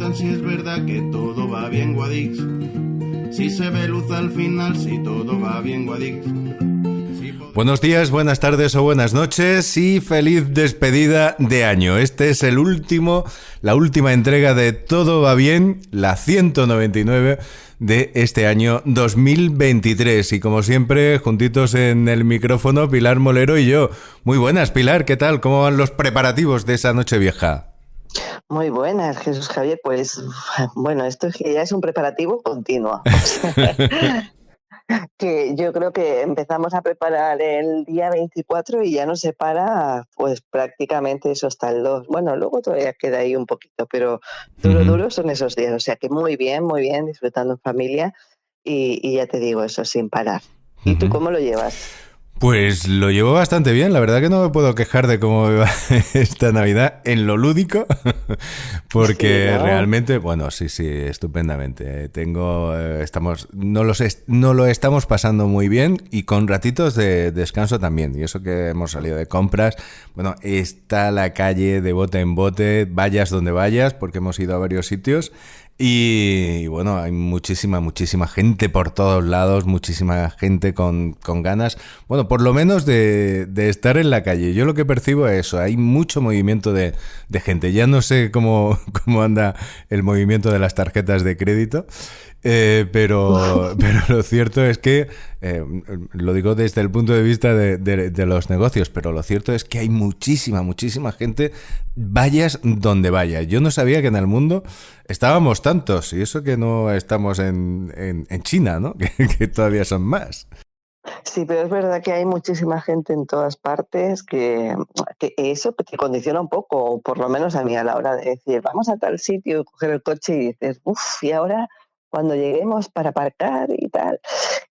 preguntan si es verdad que todo va bien, Guadix. Si se ve luz al final, si todo va bien, Guadix. Buenos días, buenas tardes o buenas noches y feliz despedida de año. Este es la última entrega de Todo va bien, la 199 de este año 2023. Y como siempre, juntitos en el micrófono, Pilar Molero y yo. Muy buenas, Pilar, ¿qué tal? ¿Cómo van los preparativos de esa Nochevieja? Muy buenas, Jesús Javier. Pues bueno, esto ya es un preparativo continuo. O sea, que yo creo que empezamos a preparar el día 24 y ya no se para, pues prácticamente eso hasta el 2. Bueno, luego todavía queda ahí un poquito, pero duro son esos días. O sea que muy bien, disfrutando en familia y ya te digo eso, sin parar. ¿Y tú cómo lo llevas? Pues lo llevo bastante bien, la verdad que no me puedo quejar de cómo va esta Navidad en lo lúdico, porque Sí, ¿no? realmente, bueno, sí, estupendamente. No lo estamos pasando muy bien y con ratitos de descanso también. Y eso que hemos salido de compras, bueno, está la calle de bote en bote, vayas donde vayas, porque hemos ido a varios sitios. Y bueno, hay muchísima gente por todos lados, muchísima gente con ganas, bueno, por lo menos de estar en la calle. Yo lo que percibo es eso, hay mucho movimiento de gente. Ya no sé cómo anda el movimiento de las tarjetas de crédito, pero lo cierto es que, lo digo desde el punto de vista de los negocios, pero lo cierto es que hay muchísima gente, vayas donde vayas. Yo no sabía que en el mundo estábamos tantos, y eso que no estamos en China, ¿no? Que todavía son más. Sí, pero es verdad que hay muchísima gente en todas partes que eso te condiciona un poco, o por lo menos a mí a la hora de decir, vamos a tal sitio, coger el coche y dices, uff, y ahora cuando lleguemos para aparcar y tal,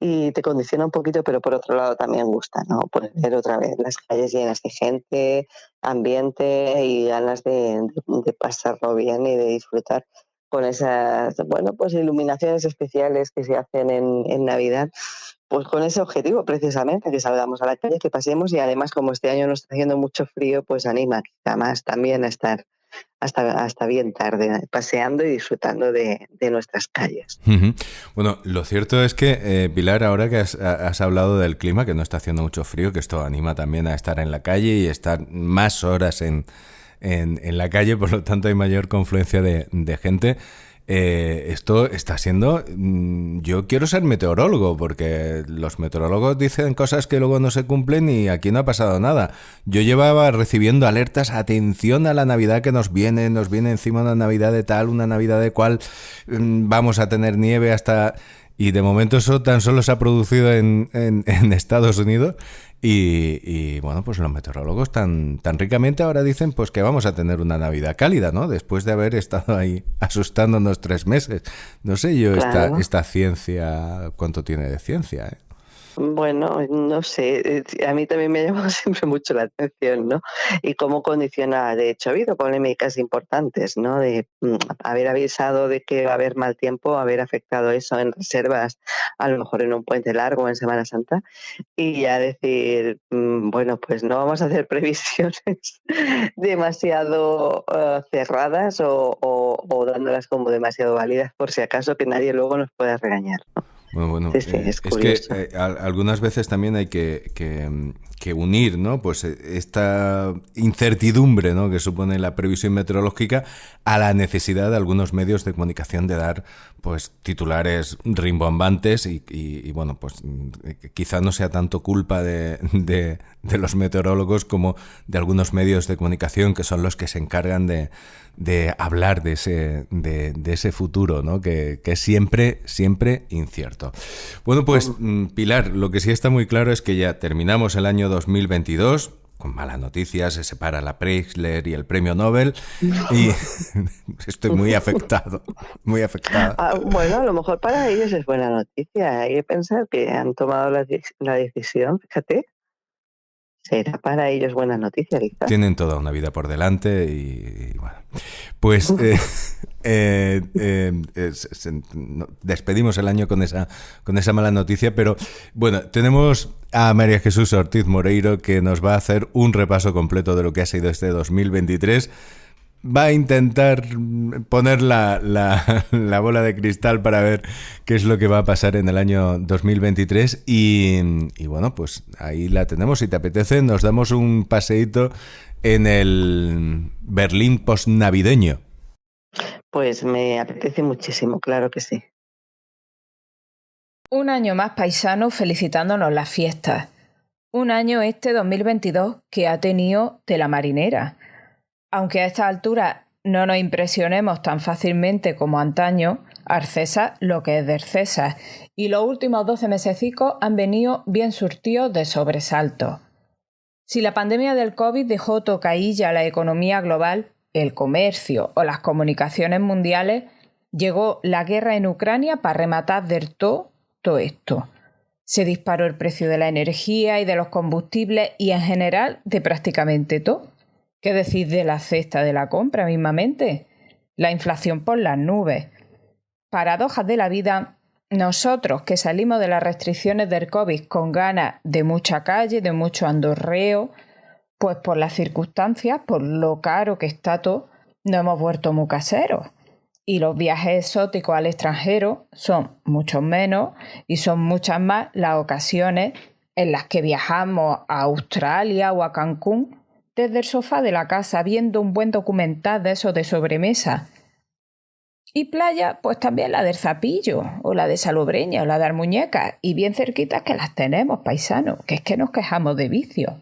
y te condiciona un poquito, pero por otro lado también gusta, ¿no? Poder ver otra vez las calles llenas de gente, ambiente y ganas de pasarlo bien y de disfrutar con esas, bueno, pues iluminaciones especiales que se hacen en Navidad, pues con ese objetivo precisamente, que salgamos a la calle, que pasemos y además como este año nos está haciendo mucho frío, pues anima quizá más también a estar hasta bien tarde paseando y disfrutando de nuestras calles. Ujú. Bueno, lo cierto es que, Pilar, ahora que has hablado del clima, que no está haciendo mucho frío, que esto anima también a estar en la calle y estar más horas en la calle, por lo tanto hay mayor confluencia de gente. Esto está siendo... Yo quiero ser meteorólogo, porque los meteorólogos dicen cosas que luego no se cumplen y aquí no ha pasado nada. Yo llevaba recibiendo alertas, atención a la Navidad que nos viene encima una Navidad de tal, una Navidad de cual, vamos a tener nieve hasta... Y de momento eso tan solo se ha producido en Estados Unidos y bueno, pues los meteorólogos tan ricamente ahora dicen pues que vamos a tener una Navidad cálida, ¿no? Después de haber estado ahí asustándonos 3 meses. No sé yo Claro. esta ciencia, cuánto tiene de ciencia, ¿eh? Bueno, no sé, a mí también me ha llamado siempre mucho la atención, ¿no? Y cómo condiciona, de hecho, ha habido polémicas importantes, ¿no? De haber avisado de que va a haber mal tiempo, haber afectado eso en reservas, a lo mejor en un puente largo, en Semana Santa, y ya decir, bueno, pues no vamos a hacer previsiones demasiado cerradas o dándolas como demasiado válidas por si acaso que nadie luego nos pueda regañar. Bueno, Sí, sí, es es que curioso. algunas veces también hay que unir, ¿no? Pues esta incertidumbre, ¿no?, que supone la previsión meteorológica a la necesidad de algunos medios de comunicación de dar, pues, titulares rimbombantes y bueno, pues quizá no sea tanto culpa de los meteorólogos como de algunos medios de comunicación que son los que se encargan de hablar de ese futuro, ¿no?, que es siempre incierto. Bueno, pues Pilar, lo que sí está muy claro es que ya terminamos el año 2022 con malas noticias, se separa la Preisler y el premio Nobel y estoy muy afectado, muy afectada. Bueno, a lo mejor para ellos es buena noticia. Hay que pensar que han tomado la decisión, fíjate, será para ellos buena noticia, quizás. Tienen toda una vida por delante y bueno, pues despedimos el año con esa mala noticia, pero bueno, tenemos a María Jesús Ortiz Moreiro que nos va a hacer un repaso completo de lo que ha sido este 2023. va a intentar poner la bola de cristal para ver qué es lo que va a pasar en el año 2023 y bueno, pues ahí la tenemos. Si te apetece, nos damos un paseíto en el Berlín postnavideño. Pues me apetece muchísimo, claro que sí. Un año más, paisanos, felicitándonos las fiestas. Un año este 2022 que ha tenido tela marinera. Aunque a esta altura no nos impresionemos tan fácilmente como antaño, al César lo que es del César, y los últimos 12 mesecicos han venido bien surtidos de sobresaltos. Si la pandemia del COVID dejó tocaílla a la economía global, el comercio o las comunicaciones mundiales, llegó la guerra en Ucrania para rematar del todo esto. Se disparó el precio de la energía y de los combustibles y en general de prácticamente todo. ¿Qué decir de la cesta de la compra mismamente? La inflación por las nubes. Paradojas de la vida, nosotros que salimos de las restricciones del COVID con ganas de mucha calle, de mucho andorreo, pues por las circunstancias, por lo caro que está todo, nos hemos vuelto muy caseros. Y los viajes exóticos al extranjero son mucho menos y son muchas más las ocasiones en las que viajamos a Australia o a Cancún desde el sofá de la casa viendo un buen documental de esos de sobremesa. Y playa, pues también la del Zapillo, o la de Salobreña, o la de Almuñécar, y bien cerquitas que las tenemos, paisanos, que es que nos quejamos de vicio.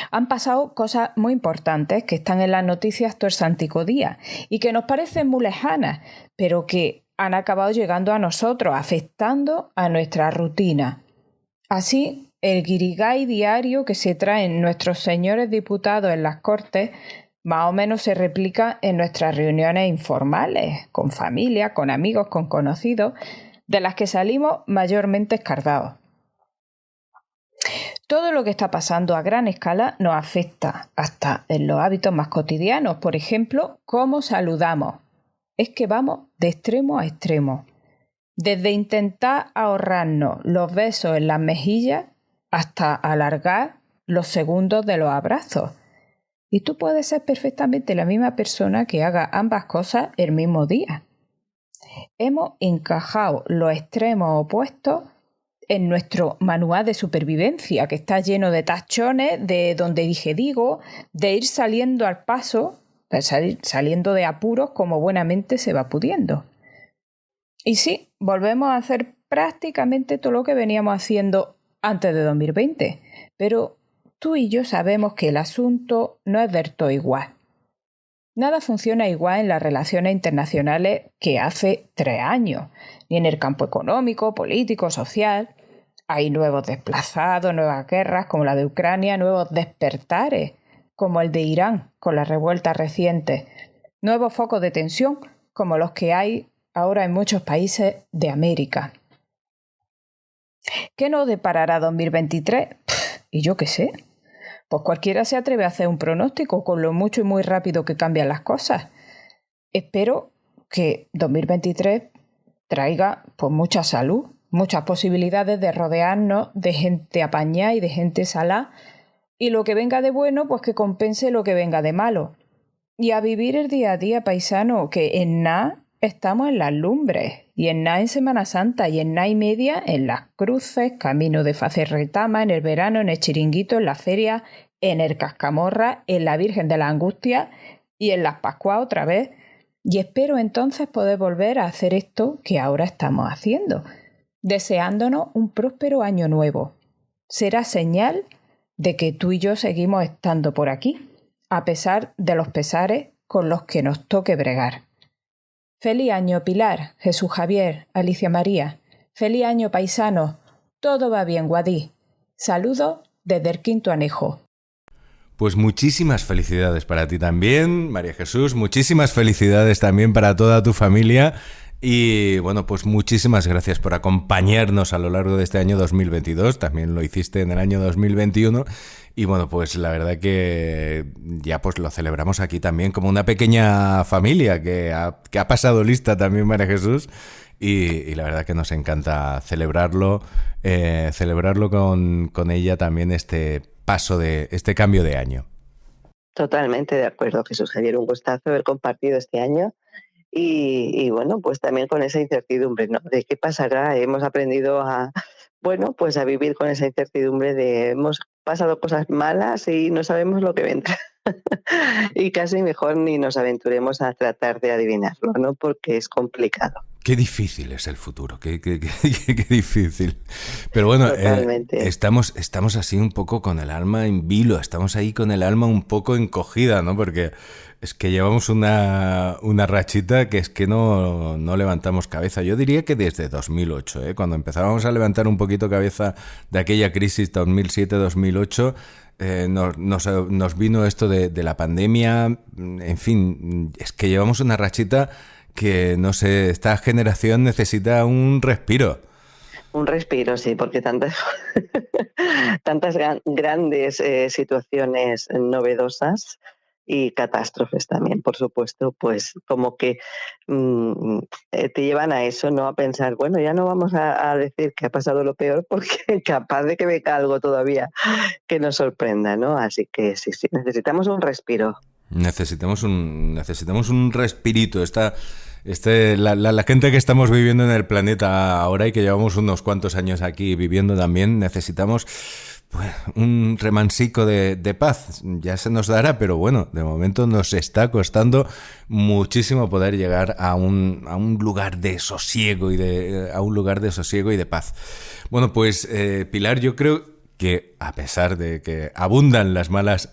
Han pasado cosas muy importantes que están en las noticias todo el santico día y que nos parecen muy lejanas, pero que han acabado llegando a nosotros, afectando a nuestra rutina. Así, el guirigay diario que se traen nuestros señores diputados en las Cortes más o menos se replica en nuestras reuniones informales, con familia, con amigos, con conocidos, de las que salimos mayormente escardados. Todo lo que está pasando a gran escala nos afecta, hasta en los hábitos más cotidianos. Por ejemplo, cómo saludamos. Es que vamos de extremo a extremo. Desde intentar ahorrarnos los besos en las mejillas hasta alargar los segundos de los abrazos. Y tú puedes ser perfectamente la misma persona que haga ambas cosas el mismo día. Hemos encajado los extremos opuestos en nuestro manual de supervivencia, que está lleno de tachones, de donde dije digo, de ir saliendo al paso, de saliendo de apuros como buenamente se va pudiendo. Y sí, volvemos a hacer prácticamente todo lo que veníamos haciendo antes de 2020, pero tú y yo sabemos que el asunto no es del todo igual. Nada funciona igual en las relaciones internacionales que hace 3 años, ni en el campo económico, político, social. Hay nuevos desplazados, nuevas guerras como la de Ucrania, nuevos despertares como el de Irán con las revueltas recientes, nuevos focos de tensión como los que hay ahora en muchos países de América. ¿Qué nos deparará 2023? Y yo qué sé. Pues cualquiera se atreve a hacer un pronóstico con lo mucho y muy rápido que cambian las cosas. Espero que 2023 traiga pues mucha salud, muchas posibilidades de rodearnos de gente apañada y de gente salá, y lo que venga de bueno, pues que compense lo que venga de malo. Y a vivir el día a día, paisano, que en nada estamos en las lumbres, y en nada en Semana Santa, y en nada y media en las cruces, camino de Facerretama, en el verano, en el Chiringuito, en la feria, en el Cascamorra, en la Virgen de la Angustia y en las Pascuas otra vez. Y espero entonces poder volver a hacer esto que ahora estamos haciendo, deseándonos un próspero año nuevo. Será señal de que tú y yo seguimos estando por aquí, a pesar de los pesares con los que nos toque bregar. Feliz año, Pilar, Jesús Javier, Alicia María. Feliz año, paisanos. Todo va bien, Guadí. Saludos desde el Quinto Anejo. Pues muchísimas felicidades para ti también, María Jesús. Muchísimas felicidades también para toda tu familia. Y bueno, pues muchísimas gracias por acompañarnos a lo largo de este año 2022. También lo hiciste en el año 2021. Y bueno, pues la verdad que ya pues lo celebramos aquí también como una pequeña familia que ha pasado lista también, María Jesús. Y la verdad que nos encanta celebrarlo con ella también este paso de este cambio de año. Totalmente de acuerdo, Jesús Javier, un gustazo haber compartido este año y bueno, pues también con esa incertidumbre, ¿no? De qué pasará. Hemos aprendido a, bueno, pues a vivir con esa incertidumbre de hemos pasado cosas malas y no sabemos lo que vendrá. Y casi mejor ni nos aventuremos a tratar de adivinarlo, ¿no? Porque es complicado. Qué difícil es el futuro, qué difícil. Pero bueno, Totalmente. estamos así un poco con el alma en vilo, estamos ahí con el alma un poco encogida, ¿no? Porque es que llevamos una rachita que es que no levantamos cabeza. Yo diría que desde 2008, ¿eh? Cuando empezábamos a levantar un poquito cabeza de aquella crisis 2007-2008, nos vino esto de la pandemia, en fin, es que llevamos una rachita que, no sé, esta generación necesita un respiro. Un respiro, sí, porque tantas, tantas grandes situaciones novedosas y catástrofes también, por supuesto, pues como que mm, te llevan a eso, ¿no? A pensar, bueno, ya no vamos a decir que ha pasado lo peor porque capaz de que venga algo todavía que nos sorprenda, ¿no? Así que sí, sí, necesitamos un respiro. Necesitamos un respirito. La gente que estamos viviendo en el planeta ahora y que llevamos unos cuantos años aquí viviendo también, necesitamos pues, un remansico de paz. Ya se nos dará, pero bueno, de momento nos está costando muchísimo poder llegar a un lugar de sosiego a un lugar de sosiego y de paz. Bueno, pues Pilar, yo creo que a pesar de que abundan las malas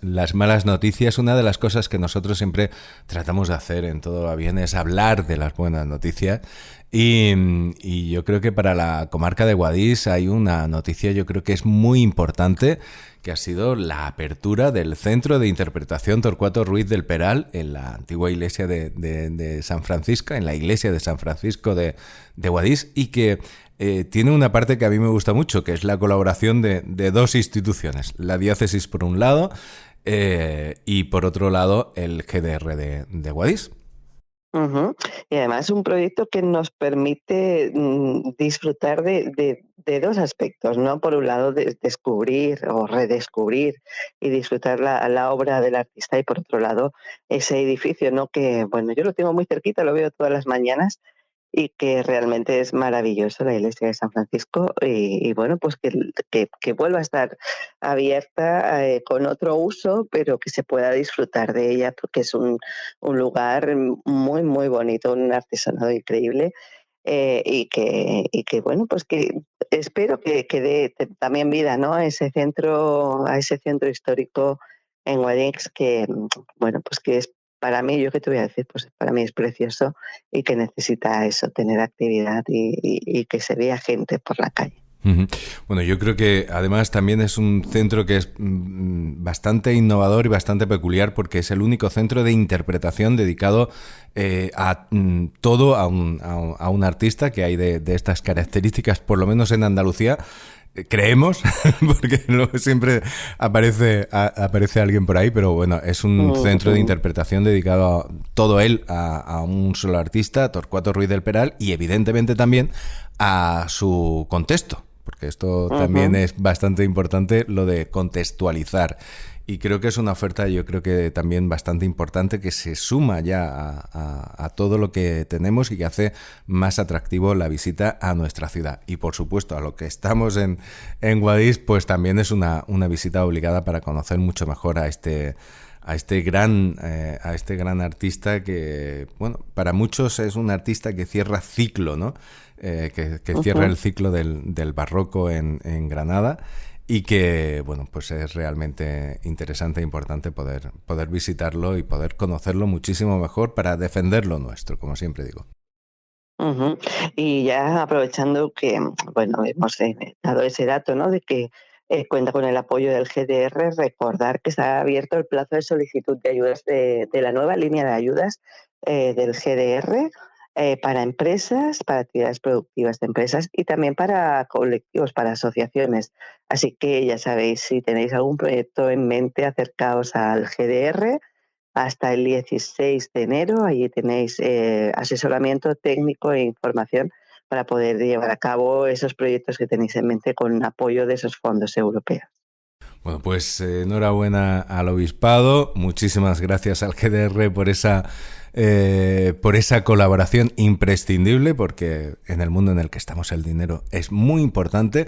noticias, una de las cosas que nosotros siempre tratamos de hacer en Todo va bien es hablar de las buenas noticias y yo creo que para la comarca de Guadix hay una noticia yo creo que es muy importante que ha sido la apertura del Centro de Interpretación Torcuato Ruiz del Peral en la antigua iglesia de San Francisco, en la iglesia de San Francisco de Guadix y que tiene una parte que a mí me gusta mucho, que es la colaboración de dos instituciones. La diócesis por un lado y por otro lado el GDR de Guadix. Ujú. Y además es un proyecto que nos permite disfrutar de dos aspectos, ¿no? Por un lado, descubrir o redescubrir y disfrutar la obra del artista y por otro lado, ese edificio, ¿no? Que, bueno, yo lo tengo muy cerquita, lo veo todas las mañanas y que realmente es maravilloso la iglesia de San Francisco y bueno, pues que vuelva a estar abierta con otro uso, pero que se pueda disfrutar de ella porque es un lugar muy, muy bonito, un artesanado increíble y que, bueno, pues que espero que dé también vida, ¿no? A ese centro histórico en Guadix que, bueno, pues que es para mí, yo qué te voy a decir, pues para mí es precioso y que necesita eso, tener actividad y que se vea gente por la calle. Bueno, yo creo que además también es un centro que es bastante innovador y bastante peculiar porque es el único centro de interpretación dedicado a todo a un artista que hay de estas características, por lo menos en Andalucía. Creemos, porque luego siempre aparece alguien por ahí, pero bueno, es un centro de interpretación dedicado todo él a un solo artista, Torcuato Ruiz del Peral, y evidentemente también a su contexto, porque esto también es bastante importante, lo de contextualizar. Y creo que es una oferta, yo creo que también bastante importante, que se suma ya a todo lo que tenemos y que hace más atractivo la visita a nuestra ciudad. Y por supuesto, a lo que estamos en Guadix, pues también es una visita obligada para conocer mucho mejor a este gran artista que, bueno, para muchos es un artista que cierra ciclo, ¿no? Que cierra el ciclo del barroco en Granada y que, bueno, pues es realmente interesante e importante poder visitarlo y poder conocerlo muchísimo mejor para defender lo nuestro, como siempre digo. Ujú. Y ya aprovechando que, bueno, hemos dado ese dato, ¿no? De que cuenta con el apoyo del GDR, recordar que está abierto el plazo de solicitud de ayudas de la nueva línea de ayudas del GDR para empresas, para actividades productivas de empresas y también para colectivos, para asociaciones. Así que ya sabéis, si tenéis algún proyecto en mente, acercaos al GDR hasta el 16 de enero. Allí tenéis asesoramiento técnico e información para poder llevar a cabo esos proyectos que tenéis en mente con apoyo de esos fondos europeos. Bueno, pues enhorabuena al obispado, muchísimas gracias al GDR por esa colaboración imprescindible, porque en el mundo en el que estamos el dinero es muy importante.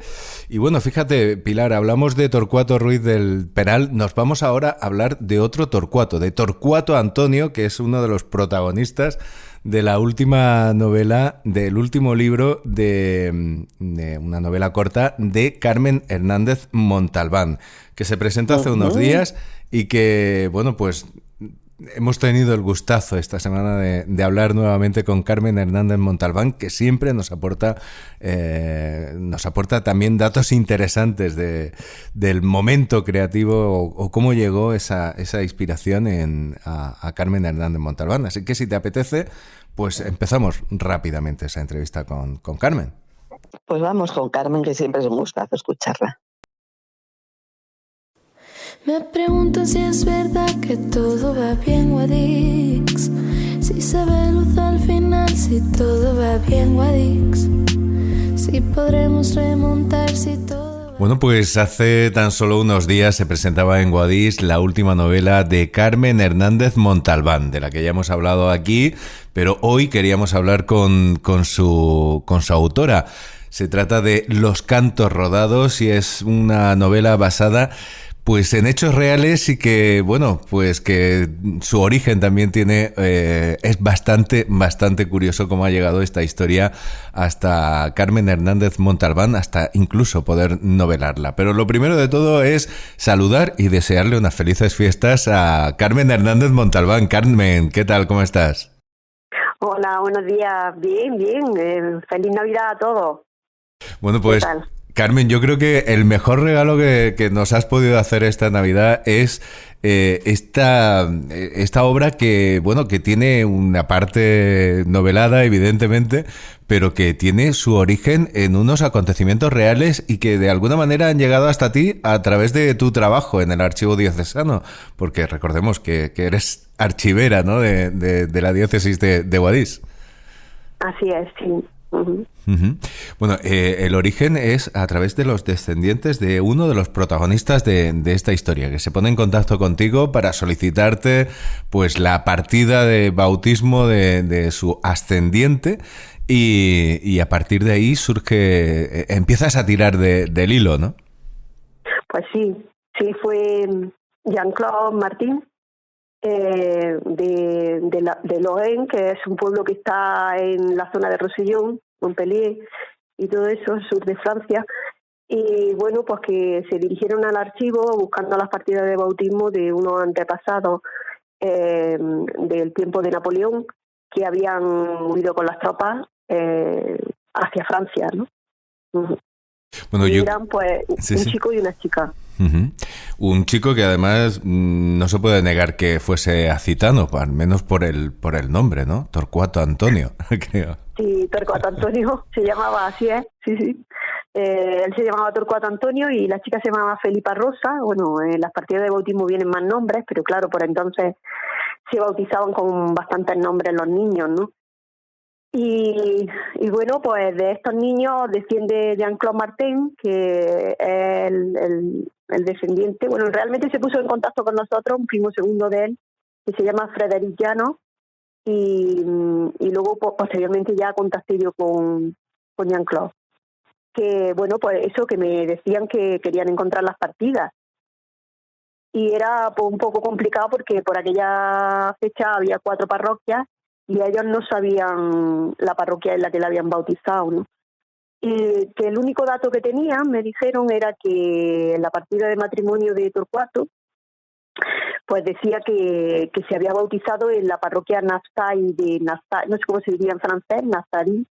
Y bueno, fíjate, Pilar, hablamos de Torcuato Ruiz del Peral, nos vamos ahora a hablar de otro Torcuato, de Torcuato Antonio, que es uno de los protagonistas de la última novela, del último libro de una novela corta de Carmen Hernández Montalbán, que se presentó hace unos días y que, bueno, pues hemos tenido el gustazo esta semana de hablar nuevamente con Carmen Hernández Montalbán, que siempre nos aporta también datos interesantes del momento creativo o cómo llegó esa inspiración a Carmen Hernández Montalbán. Así que si te apetece, pues empezamos rápidamente esa entrevista con Carmen. Pues vamos con Carmen, que siempre es un gustazo escucharla. Me pregunto si es verdad que todo va bien, Guadix. Si se ve luz al final, si todo va bien, Guadix. Si podremos remontar, si todo va... Bueno, pues hace tan solo unos días se presentaba en Guadix la última novela de Carmen Hernández Montalbán, de la que ya hemos hablado aquí, pero hoy queríamos hablar con su autora. Se trata de Los cantos rodados y es una novela basada pues en hechos reales y que, bueno, pues que su origen también tiene, es bastante curioso cómo ha llegado esta historia hasta Carmen Hernández Montalbán, hasta incluso poder novelarla. Pero lo primero de todo es saludar y desearle unas felices fiestas a Carmen Hernández Montalbán. Carmen, ¿qué tal? ¿Cómo estás? Hola, buenos días. Bien. Feliz Navidad a todos. Bueno, pues... ¿Qué tal? Carmen, yo creo que el mejor regalo que nos has podido hacer esta Navidad es esta obra que, bueno, que tiene una parte novelada, evidentemente, pero que tiene su origen en unos acontecimientos reales y que de alguna manera han llegado hasta ti a través de tu trabajo en el Archivo Diocesano, porque recordemos que eres archivera, ¿no?, de la diócesis de Guadix. Así es, sí. Uh-huh. Uh-huh. Bueno, el origen es a través de los descendientes de uno de los protagonistas de esta historia, que se pone en contacto contigo para solicitarte pues la partida de bautismo de su ascendiente y a partir de ahí empiezas a tirar del hilo, ¿no? Pues sí, fue Jean-Claude Martin, de Loen, que es un pueblo que está en la zona de Rosellón, Montpellier y todo eso, sur de Francia, y bueno, pues que se dirigieron al archivo buscando las partidas de bautismo de unos antepasados del tiempo de Napoleón, que habían huido con las tropas hacia Francia, ¿no? Uh-huh. Bueno, y eran pues un chico y una chica. Uh-huh. Un chico que además no se puede negar que fuese acitano, al menos por el nombre, ¿no? Torcuato Antonio, creo. Sí, Torcuato Antonio se llamaba, así es, sí. Él se llamaba Torcuato Antonio y la chica se llamaba Felipa Rosa. Bueno, en las partidas de bautismo vienen más nombres, pero claro, por entonces se bautizaban con bastantes nombres los niños, ¿no? Y bueno, pues de estos niños desciende Jean-Claude Martin, que es el descendiente. Bueno, realmente se puso en contacto con nosotros un primo segundo de él, que se llama Frédéric Llano, y luego posteriormente ya contacté yo con Jean-Claude. Que bueno, pues eso, que me decían que querían encontrar las partidas. Y era pues, un poco complicado porque por aquella fecha había 4 parroquias y ellos no sabían la parroquia en la que la habían bautizado, ¿no? Y que el único dato que tenían, me dijeron, era que la partida de matrimonio de Torcuato, pues decía que se había bautizado en la parroquia Nazarí de Nazarí, no sé cómo se diría en francés, Nazarí,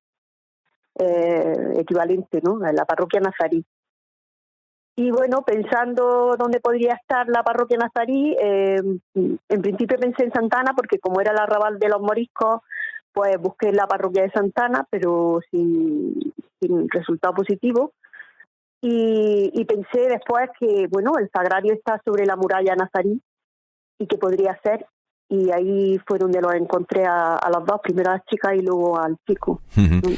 equivalente, ¿no?, a la parroquia Nazarí. Y bueno, pensando dónde podría estar la parroquia Nazarí, en principio pensé en Santana, porque como era el arrabal de los moriscos, pues busqué la parroquia de Santana, pero sin resultado positivo. Y pensé después que, bueno, el sagrario está sobre la muralla Nazarí y que podría ser. Y ahí fue donde los encontré a los dos, primero a la chica y luego al chico. Uh-huh.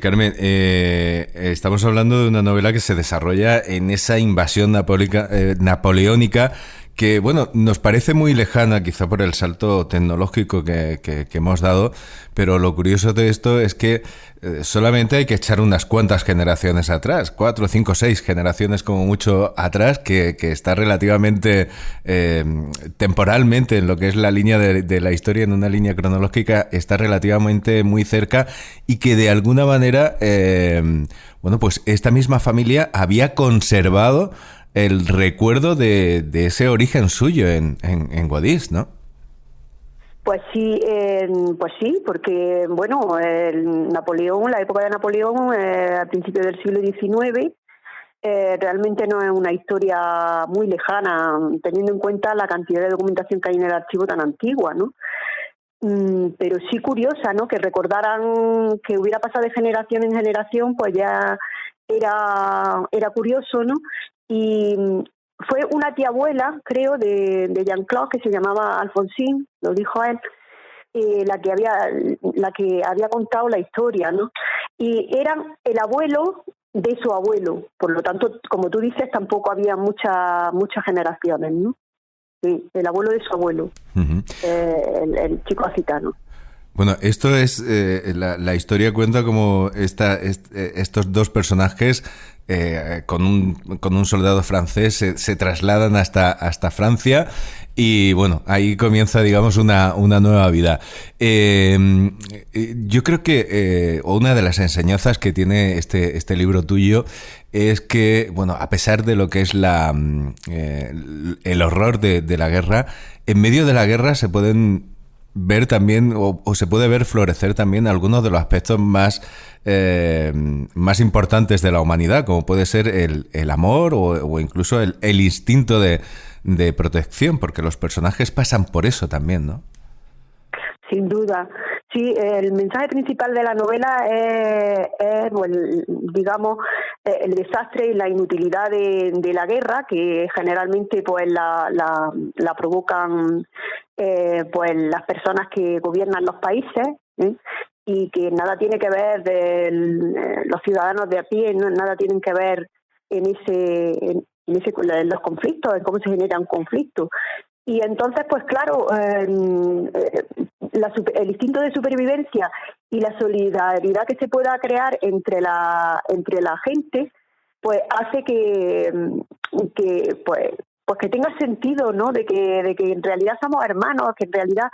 Carmen, estamos hablando de una novela que se desarrolla en esa invasión napoleónica que, bueno, nos parece muy lejana quizá por el salto tecnológico que hemos dado, pero lo curioso de esto es que solamente hay que echar unas cuantas generaciones atrás, 4, 5, 6 generaciones como mucho atrás, que está relativamente temporalmente en lo que es la línea de la historia, en una línea cronológica, está relativamente muy cerca y que de alguna manera, bueno, pues esta misma familia había conservado el recuerdo de ese origen suyo en Guadix, ¿no? Pues sí, porque bueno, Napoleón, la época de Napoleón, al principio del siglo XIX, realmente no es una historia muy lejana, teniendo en cuenta la cantidad de documentación que hay en el archivo tan antigua, ¿no? Pero sí curiosa, ¿no? Que recordaran que hubiera pasado de generación en generación, pues ya era curioso, ¿no? Y fue una tía abuela, creo, de Jean-Claude, que se llamaba Alfonsín, lo dijo él, la que había contado la historia, ¿no? Y eran el abuelo de su abuelo, por lo tanto, como tú dices, tampoco había muchas generaciones, ¿no? Sí, el abuelo de su abuelo, Uh-huh. el chico acitano. Bueno, esto es la historia cuenta como estos dos personajes con un soldado francés se trasladan hasta Francia y bueno, ahí comienza, digamos, una nueva vida. Yo creo que una de las enseñanzas que tiene este libro tuyo es que, bueno, a pesar de lo que es el horror de la guerra, en medio de la guerra se pueden ver también, o se puede ver florecer también algunos de los aspectos más importantes de la humanidad, como puede ser el amor o incluso el instinto de protección, porque los personajes pasan por eso también, ¿no? Sin duda. Sí, el mensaje principal de la novela es digamos, el desastre y la inutilidad de la guerra, que generalmente pues la provocan pues las personas que gobiernan los países, ¿eh? Y que nada tiene que ver los ciudadanos de a pie, no, nada tienen que ver en los conflictos, en cómo se genera un conflicto. Y entonces, pues claro, el instinto de supervivencia y la solidaridad que se pueda crear entre la gente, pues hace que que tenga sentido, ¿no? De que en realidad somos hermanos, que en realidad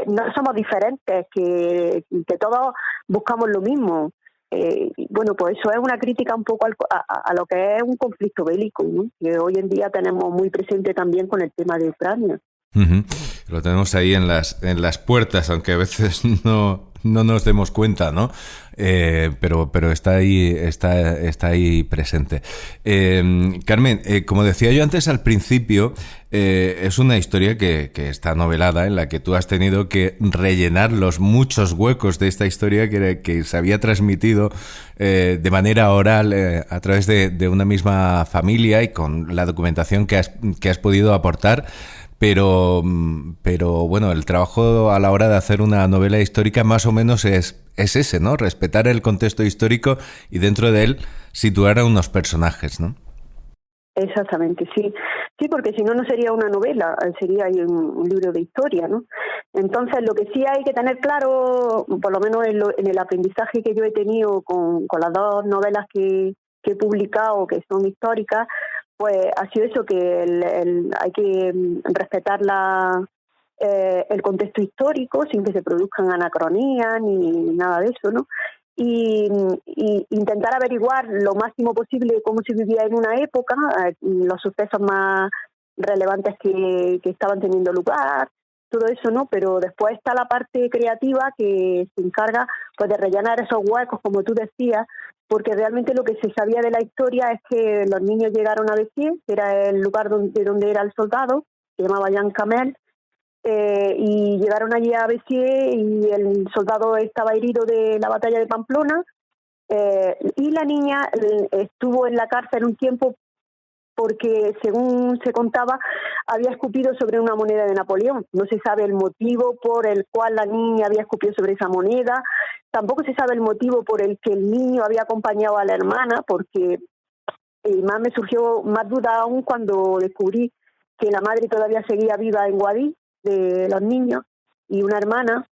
no somos diferentes, que todos buscamos lo mismo. Bueno, pues eso es una crítica un poco a lo que es un conflicto bélico, ¿no? Que hoy en día tenemos muy presente también con el tema de Ucrania. Uh-huh. Lo tenemos ahí en las puertas, aunque a veces no nos demos cuenta, ¿no? Pero está ahí presente. Carmen, como decía yo antes al principio, es una historia que está novelada, en la que tú has tenido que rellenar los muchos huecos de esta historia que se había transmitido de manera oral a través de una misma familia y con la documentación que has podido aportar. Pero bueno, el trabajo a la hora de hacer una novela histórica más o menos es ese, ¿no? Respetar el contexto histórico y dentro de él situar a unos personajes, ¿no? Exactamente, sí. Sí, porque si no, no sería una novela, sería un libro de historia, ¿no? Entonces, lo que sí hay que tener claro, por lo menos en el aprendizaje que yo he tenido con las dos novelas que he publicado, que son históricas, pues ha sido eso, que hay que respetar el contexto histórico sin que se produzcan anacronías ni nada de eso, ¿no? Y intentar averiguar lo máximo posible cómo se vivía en una época, los sucesos más relevantes que estaban teniendo lugar, todo eso, ¿no? Pero después está la parte creativa que se encarga pues de rellenar esos huecos, como tú decías, porque realmente lo que se sabía de la historia es que los niños llegaron a Béziers, que era el lugar donde era el soldado, se llamaba Jean Camel, y llegaron allí a Béziers y el soldado estaba herido de la batalla de Pamplona, y la niña estuvo en la cárcel un tiempo porque, según se contaba, había escupido sobre una moneda de Napoleón. No se sabe el motivo por el cual la niña había escupido sobre esa moneda, tampoco se sabe el motivo por el que el niño había acompañado a la hermana, porque más me surgió más duda aún cuando descubrí que la madre todavía seguía viva en Guadix, de los niños, y una hermana.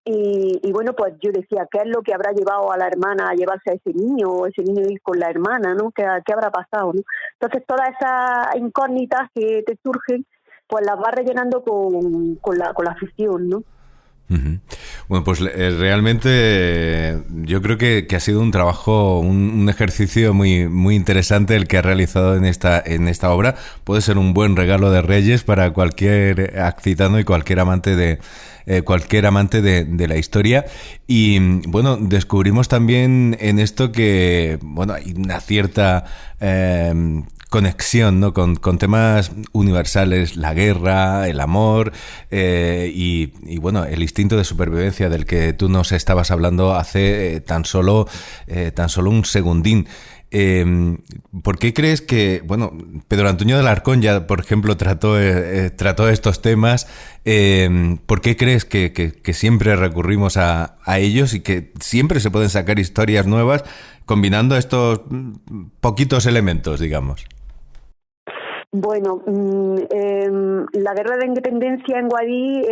Y bueno, pues yo decía, ¿qué es lo que habrá llevado a la hermana a llevarse a ese niño, o ese niño ir con la hermana, ¿no? ¿Qué habrá pasado, ¿no? Entonces, todas esas incógnitas que te surgen, pues las vas rellenando con la ficción, ¿no? Uh-huh. Bueno, pues realmente yo creo que ha sido un trabajo, un ejercicio muy, muy interesante el que ha realizado en esta obra. Puede ser un buen regalo de Reyes para cualquier accitano y cualquier amante de la historia. Y bueno, descubrimos también en esto que bueno, hay una cierta conexión, ¿no? con temas universales, la guerra, el amor y bueno, el instinto de supervivencia del que tú nos estabas hablando hace tan solo un segundín. ¿Por qué crees que, bueno, Pedro Antonio de Alarcón ya, por ejemplo, trató estos temas? ¿Por qué crees que siempre recurrimos a ellos y que siempre se pueden sacar historias nuevas combinando estos poquitos elementos, digamos? Bueno, la guerra de independencia en Guadix,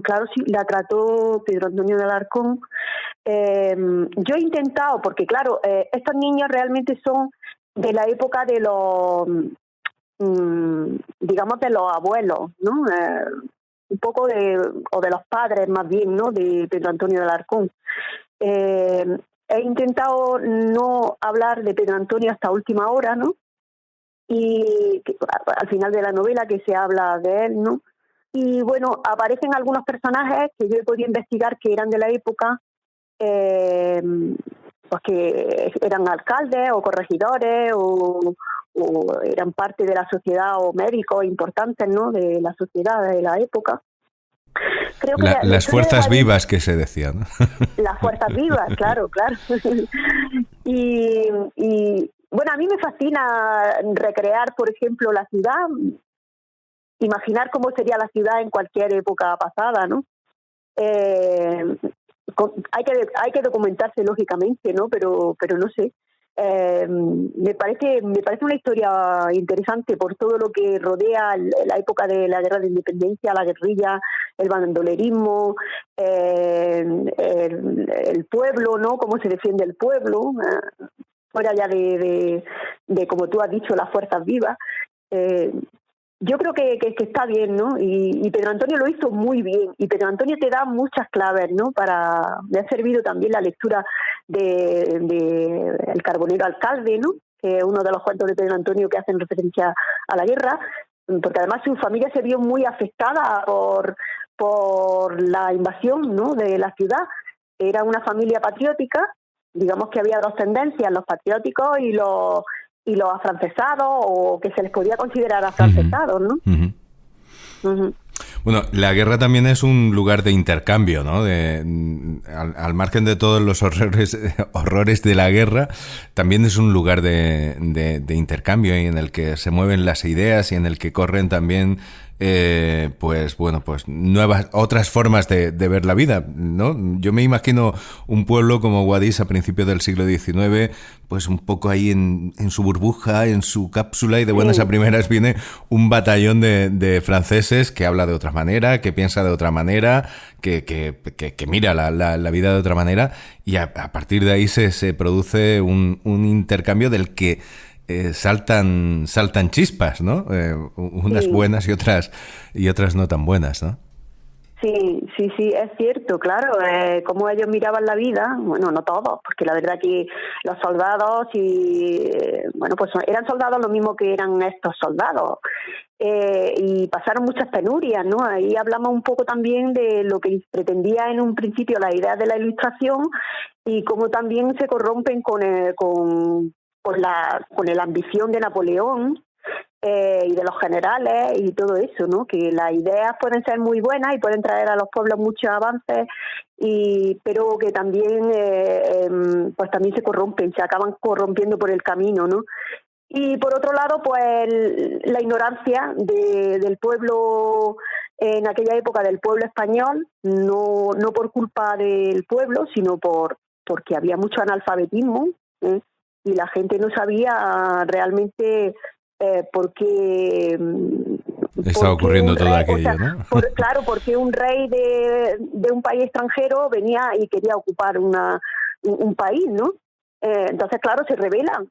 claro, sí, la trató Pedro Antonio de Alarcón. Yo he intentado, porque claro, estos niños realmente son de la época de los, digamos, de los abuelos, ¿no? Un poco o de los padres más bien, ¿no? De Pedro Antonio de Alarcón. He intentado no hablar de Pedro Antonio hasta última hora, ¿no? Y al final de la novela que se habla de él, ¿no? Y bueno, aparecen algunos personajes que yo he podido investigar que eran de la época, pues que eran alcaldes o corregidores o eran parte de la sociedad o médicos importantes, ¿no? De la sociedad de la época. Creo que las fuerzas vivas que se decían, ¿no? Las fuerzas vivas, claro. y bueno, a mí me fascina recrear, por ejemplo, la ciudad, imaginar cómo sería la ciudad en cualquier época pasada, ¿no? Hay que documentarse lógicamente, ¿no? Pero no sé. Me parece una historia interesante por todo lo que rodea la época de la guerra de independencia, la guerrilla, el bandolerismo, el pueblo, ¿no? Cómo se defiende el pueblo, fuera ya de como tú has dicho, las fuerzas vivas. Yo creo que está bien, ¿no? Y Pedro Antonio lo hizo muy bien. Y Pedro Antonio te da muchas claves, ¿no? Me ha servido también la lectura de El Carbonero Alcalde, ¿no? Que es uno de los cuentos de Pedro Antonio que hacen referencia a la guerra, porque además su familia se vio muy afectada por la invasión, ¿no? De la ciudad. Era una familia patriótica, digamos que había dos tendencias, los patrióticos y los afrancesados, o que se les podía considerar afrancesados, ¿no? Uh-huh. Uh-huh. Bueno, la guerra también es un lugar de intercambio, ¿no? Al margen de todos los horrores de la guerra, también es un lugar de intercambio y en el que se mueven las ideas y en el que corren también pues otras formas de ver la vida, ¿no? Yo me imagino un pueblo como Guadix a principios del siglo XIX, pues un poco ahí en su burbuja, en su cápsula, y de buenas a primeras viene un batallón de franceses que habla de otra manera, que piensa de otra manera, que mira la vida de otra manera, y a partir de ahí se produce un intercambio del que saltan chispas, ¿no? Unas buenas y otras no tan buenas, ¿no? Sí, es cierto, claro, cómo ellos miraban la vida, bueno, no todos, porque la verdad que los soldados pues eran soldados lo mismo que eran estos soldados, y pasaron muchas penurias, ¿no? Ahí hablamos un poco también de lo que pretendía en un principio la idea de la Ilustración y cómo también se corrompen con la ambición de Napoleón, y de los generales y todo eso, ¿no? Que las ideas pueden ser muy buenas y pueden traer a los pueblos muchos avances, pero que también pues también se corrompen, se acaban corrompiendo por el camino, ¿no? Y por otro lado, pues la ignorancia del pueblo en aquella época del pueblo español, no por culpa del pueblo, sino porque había mucho analfabetismo, y la gente no sabía realmente por qué estaba ocurriendo todo aquello, o sea, ¿no? claro, porque un rey de un país extranjero venía y quería ocupar un país, ¿no? Entonces, claro, se rebelan,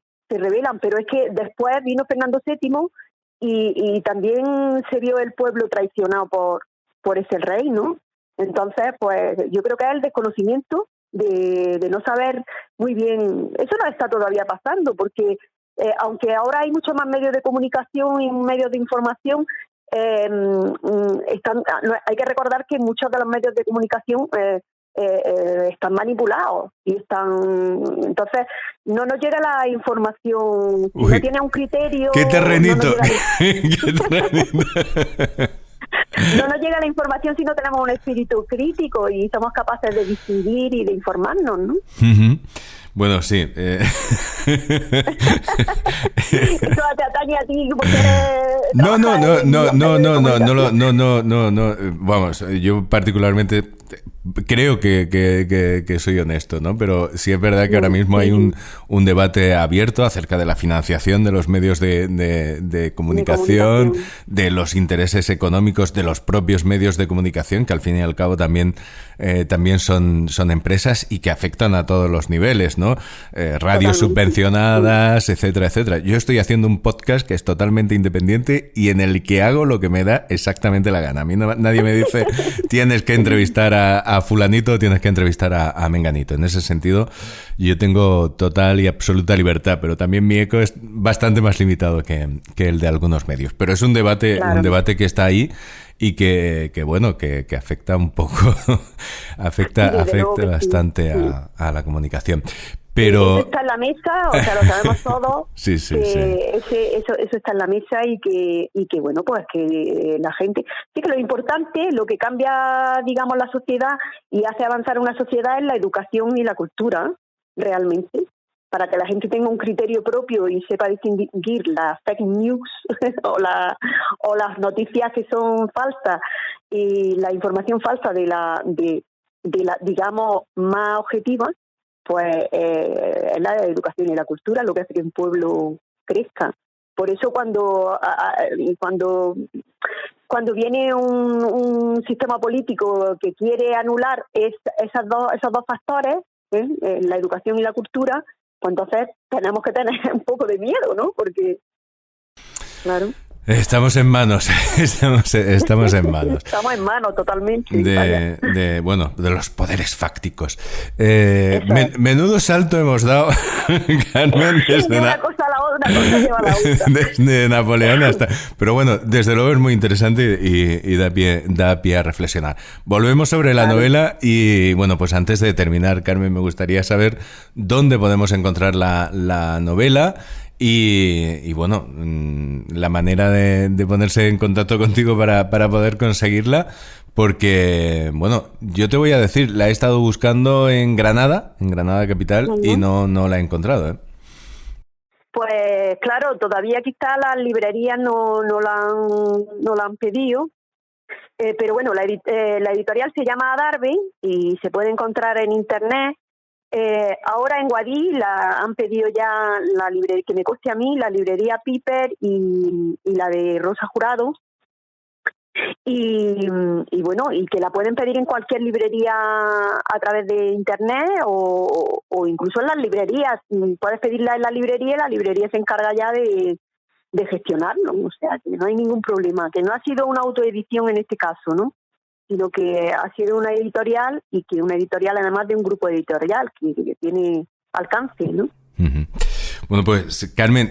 pero es que después vino Fernando VII y también se vio el pueblo traicionado por ese rey, ¿no? Entonces, pues yo creo que es el desconocimiento de no saber muy bien. Eso no está todavía pasando, porque aunque ahora hay muchos más medios de comunicación y medios de información, hay que recordar que muchos de los medios de comunicación están manipulados y entonces no nos llega la información. Si no tiene un criterio, ¡Qué terrenito! No nos llega la información si no tenemos un espíritu crítico y somos capaces de distinguir y de informarnos, ¿no? Bueno, sí. Eso te atañe a ti porque eres... No. Vamos, yo particularmente creo que soy honesto, ¿no? Pero sí es verdad que ahora mismo hay un debate abierto acerca de la financiación de los medios de comunicación, de los intereses económicos de los propios medios de comunicación, que al fin y al cabo también son empresas y que afectan a todos los niveles, ¿no? Radios subvencionadas, etcétera, etcétera. Yo estoy haciendo un podcast que es totalmente independiente y en el que hago lo que me da exactamente la gana. A mí nadie me dice tienes que entrevistar a fulanito, tienes que entrevistar a menganito. En ese sentido, yo tengo total y absoluta libertad, pero también mi eco es bastante más limitado que el de algunos medios. Pero es un debate que está ahí y que afecta un poco, afecta bastante a la comunicación. Pero eso está en la mesa, o sea, lo sabemos todos. Sí. Eso está en la mesa y que bueno, pues que la gente... Sí, que lo importante, lo que cambia, digamos, la sociedad y hace avanzar una sociedad es la educación y la cultura, realmente, para que la gente tenga un criterio propio y sepa distinguir las fake news o las noticias que son falsas y la información falsa de la digamos, más objetiva. Pues es la educación y la cultura lo que hace que un pueblo crezca. Por eso cuando viene un sistema político que quiere anular esos dos factores, la educación y la cultura, pues entonces tenemos que tener un poco de miedo, ¿no? Porque, claro... Estamos en manos, estamos en manos. Estamos en manos totalmente. De los poderes fácticos. Menudo salto hemos dado, Carmen, desde una cosa a la otra, una cosa lleva a la otra. Desde Napoleón hasta... Pero bueno, desde luego es muy interesante y da pie a reflexionar. Volvemos sobre la novela y bueno, pues antes de terminar, Carmen, me gustaría saber dónde podemos encontrar la novela. Y bueno, la manera de ponerse en contacto contigo para poder conseguirla, porque, bueno, yo te voy a decir, la he estado buscando en Granada capital, y no la he encontrado, ¿eh? Pues claro, todavía quizá las librerías no la han pedido, pero bueno, la editorial se llama Darby y se puede encontrar en internet. Ahora en Guadix han pedido ya la librería, que me coste a mí, la librería Piper y la de Rosa Jurado. Y bueno, y que la pueden pedir en cualquier librería a través de internet o incluso en las librerías. Puedes pedirla en la librería se encarga ya de gestionarlo. O sea, que no hay ningún problema, que no ha sido una autoedición en este caso, ¿no? Sino que ha sido una editorial y que una editorial además de un grupo editorial que tiene alcance, ¿no? Uh-huh. Bueno, pues Carmen,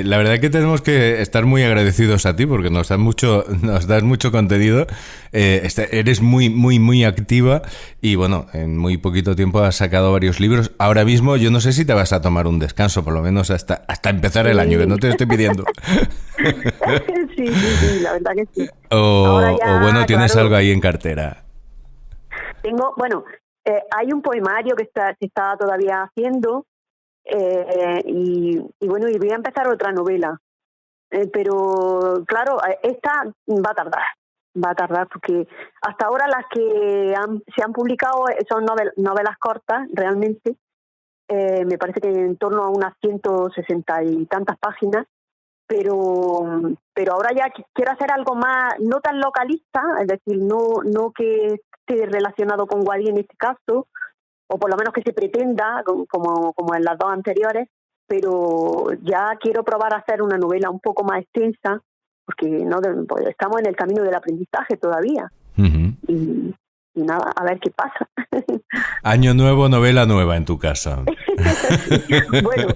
la verdad que tenemos que estar muy agradecidos a ti porque nos das mucho contenido, eres muy activa y bueno, en muy poquito tiempo has sacado varios libros. Ahora mismo yo no sé si te vas a tomar un descanso, por lo menos hasta empezar el año, que no te lo estoy pidiendo. Sí, la verdad que sí. O bueno, tienes algo ahí en cartera. Tengo, hay un poemario que se está todavía haciendo. Y bueno, y voy a empezar otra novela, pero claro, esta va a tardar, va a tardar, porque hasta ahora las que se han publicado son novelas cortas, realmente. Me parece que en torno a unas 160 y tantas páginas, pero ahora ya quiero hacer algo más, no tan localista, es decir, no que esté relacionado con Guadix en este caso, o por lo menos que se pretenda, como en las dos anteriores, pero ya quiero probar a hacer una novela un poco más extensa, porque pues estamos en el camino del aprendizaje todavía. Uh-huh. Y nada, a ver qué pasa. Año nuevo, novela nueva en tu casa. Bueno,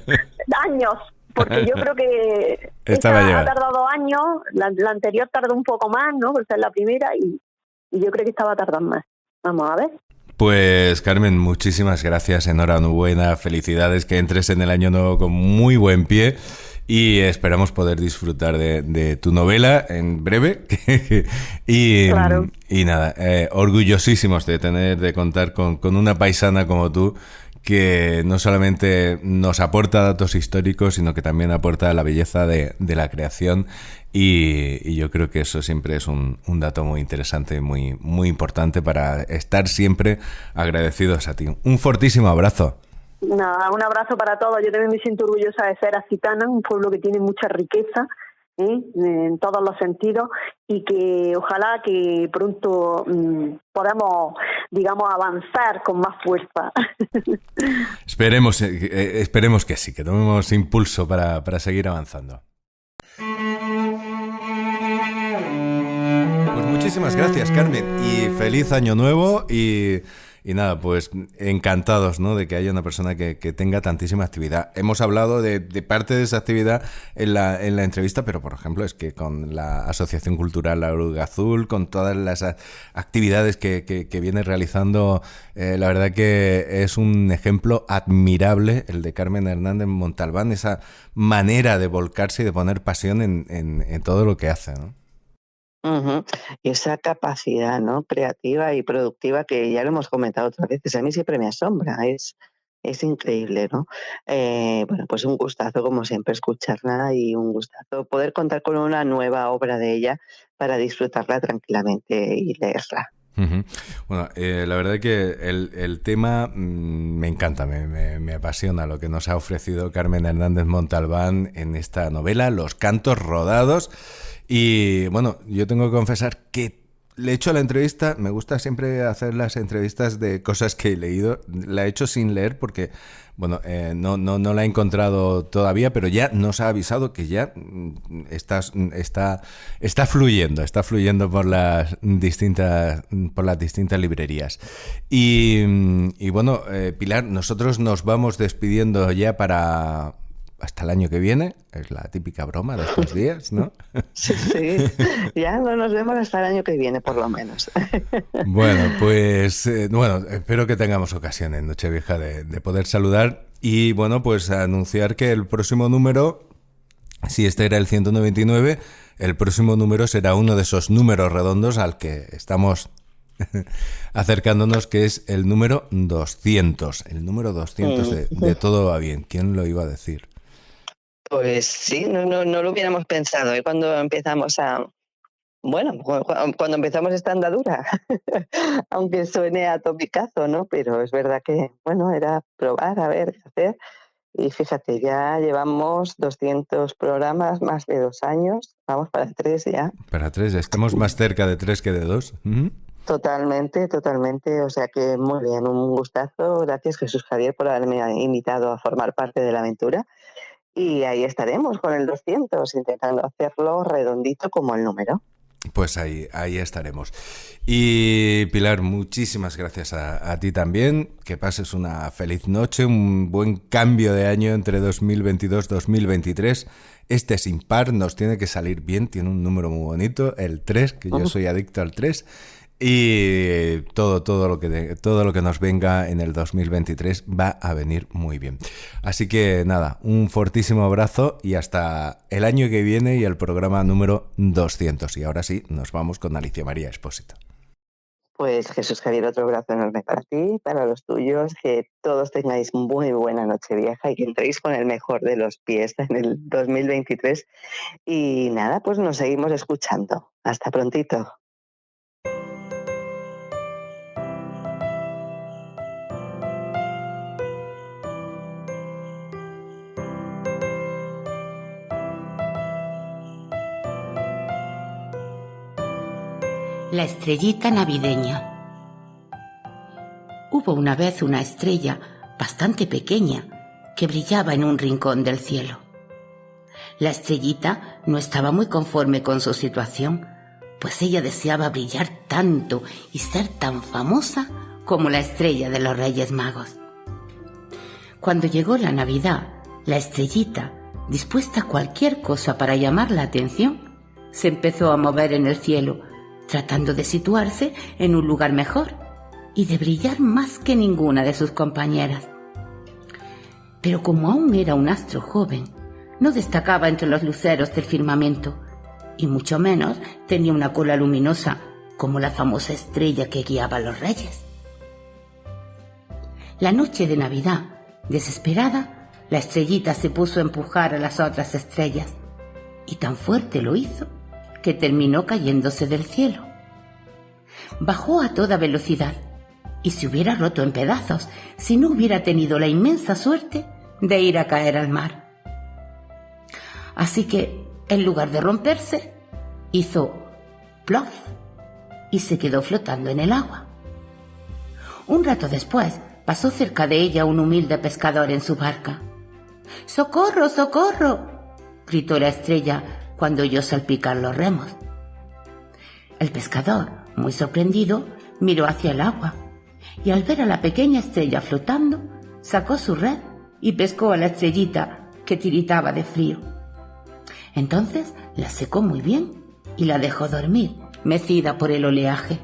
años, porque yo creo que esta ha tardado años, la anterior tardó un poco más, ¿no? Porque esta es la primera y yo creo que esta va a tardar más. Vamos a ver. Pues Carmen, muchísimas gracias, enhorabuena, felicidades, que entres en el año nuevo con muy buen pie y esperamos poder disfrutar de tu novela en breve Claro. y nada, orgullosísimos de contar con una paisana como tú, que no solamente nos aporta datos históricos, sino que también aporta la belleza de la creación, y yo creo que eso siempre es un dato muy interesante, muy, muy importante para estar siempre agradecidos a ti. Un fortísimo abrazo. Nada, un abrazo para todos. Yo también me siento orgullosa de ser acitana, un pueblo que tiene mucha riqueza, en todos los sentidos, y que ojalá que pronto podamos, digamos, avanzar con más fuerza. Esperemos que sí, que tomemos impulso para seguir avanzando. Pues muchísimas gracias, Carmen, y feliz año nuevo y nada, pues encantados, ¿no?, de que haya una persona que tenga tantísima actividad. Hemos hablado de parte de esa actividad en la entrevista, pero por ejemplo es que con la Asociación Cultural La Oruga Azul, con todas las actividades que viene realizando, la verdad que es un ejemplo admirable el de Carmen Hernández Montalbán, esa manera de volcarse y de poner pasión en todo lo que hace, ¿no? Uh-huh. Y esa capacidad, ¿no?, creativa y productiva, que ya lo hemos comentado otras veces, a mí siempre me asombra, es increíble, ¿no? Bueno, pues un gustazo como siempre escucharla y un gustazo poder contar con una nueva obra de ella para disfrutarla tranquilamente y leerla. Uh-huh. Bueno, la verdad que el tema me encanta, me apasiona lo que nos ha ofrecido Carmen Hernández Montalbán en esta novela, Los cantos rodados. Y bueno, yo tengo que confesar que le he hecho la entrevista, me gusta siempre hacer las entrevistas de cosas que he leído, la he hecho sin leer porque, bueno, no la he encontrado todavía, pero ya nos ha avisado que ya está fluyendo por las distintas librerías. Y bueno, Pilar, nosotros nos vamos despidiendo ya hasta el año que viene, es la típica broma de estos días, ¿no? Sí, ya no nos vemos hasta el año que viene, por lo menos. Bueno, pues espero que tengamos ocasión en Nochevieja de poder saludar y, bueno, pues anunciar que el próximo número, si este era el 199, el próximo número será uno de esos números redondos al que estamos acercándonos, que es el número 200, el número 200 de Todo va bien. ¿Quién lo iba a decir? Pues sí, no lo hubiéramos pensado, cuando empezamos cuando empezamos esta andadura, aunque suene a topicazo, ¿no? Pero es verdad que, bueno, era probar, a ver, hacer, y fíjate, ya llevamos 200 programas, más de 2 años, vamos para 3 ya. Para 3, estamos más cerca de 3 que de 2. Uh-huh. Totalmente, o sea que muy bien, un gustazo, gracias Jesús Javier por haberme invitado a formar parte de la aventura. Y ahí estaremos con el 200, intentando hacerlo redondito como el número. Pues ahí estaremos. Y Pilar, muchísimas gracias a ti también. Que pases una feliz noche, un buen cambio de año entre 2022 y 2023. Este es impar, nos tiene que salir bien, tiene un número muy bonito, el 3, que yo soy adicto al 3. Y todo lo que nos venga en el 2023 va a venir muy bien. Así que nada, un fortísimo abrazo y hasta el año que viene y el programa número 200. Y ahora sí, nos vamos con Alicia María Expósito. Pues Jesús Javier, otro abrazo enorme para ti, para los tuyos, que todos tengáis muy buena Nochevieja y que entréis con el mejor de los pies en el 2023. Y nada, pues nos seguimos escuchando. Hasta prontito. La estrellita navideña. Hubo una vez una estrella bastante pequeña que brillaba en un rincón del cielo. La estrellita no estaba muy conforme con su situación, pues ella deseaba brillar tanto y ser tan famosa como la estrella de los Reyes Magos. Cuando llegó la Navidad, la estrellita, dispuesta a cualquier cosa para llamar la atención, se empezó a mover en el cielo, tratando de situarse en un lugar mejor y de brillar más que ninguna de sus compañeras. Pero como aún era un astro joven, no destacaba entre los luceros del firmamento, y mucho menos tenía una cola luminosa como la famosa estrella que guiaba a los reyes. La noche de Navidad, desesperada, la estrellita se puso a empujar a las otras estrellas, y tan fuerte lo hizo que terminó cayéndose del cielo. Bajó a toda velocidad y se hubiera roto en pedazos si no hubiera tenido la inmensa suerte de ir a caer al mar. Así que, en lugar de romperse, hizo plof y se quedó flotando en el agua. Un rato después, pasó cerca de ella un humilde pescador en su barca. ¡Socorro, socorro!, gritó la estrella cuando oyó salpicar los remos. El pescador, muy sorprendido, miró hacia el agua y al ver a la pequeña estrella flotando, sacó su red y pescó a la estrellita que tiritaba de frío. Entonces la secó muy bien y la dejó dormir, mecida por el oleaje.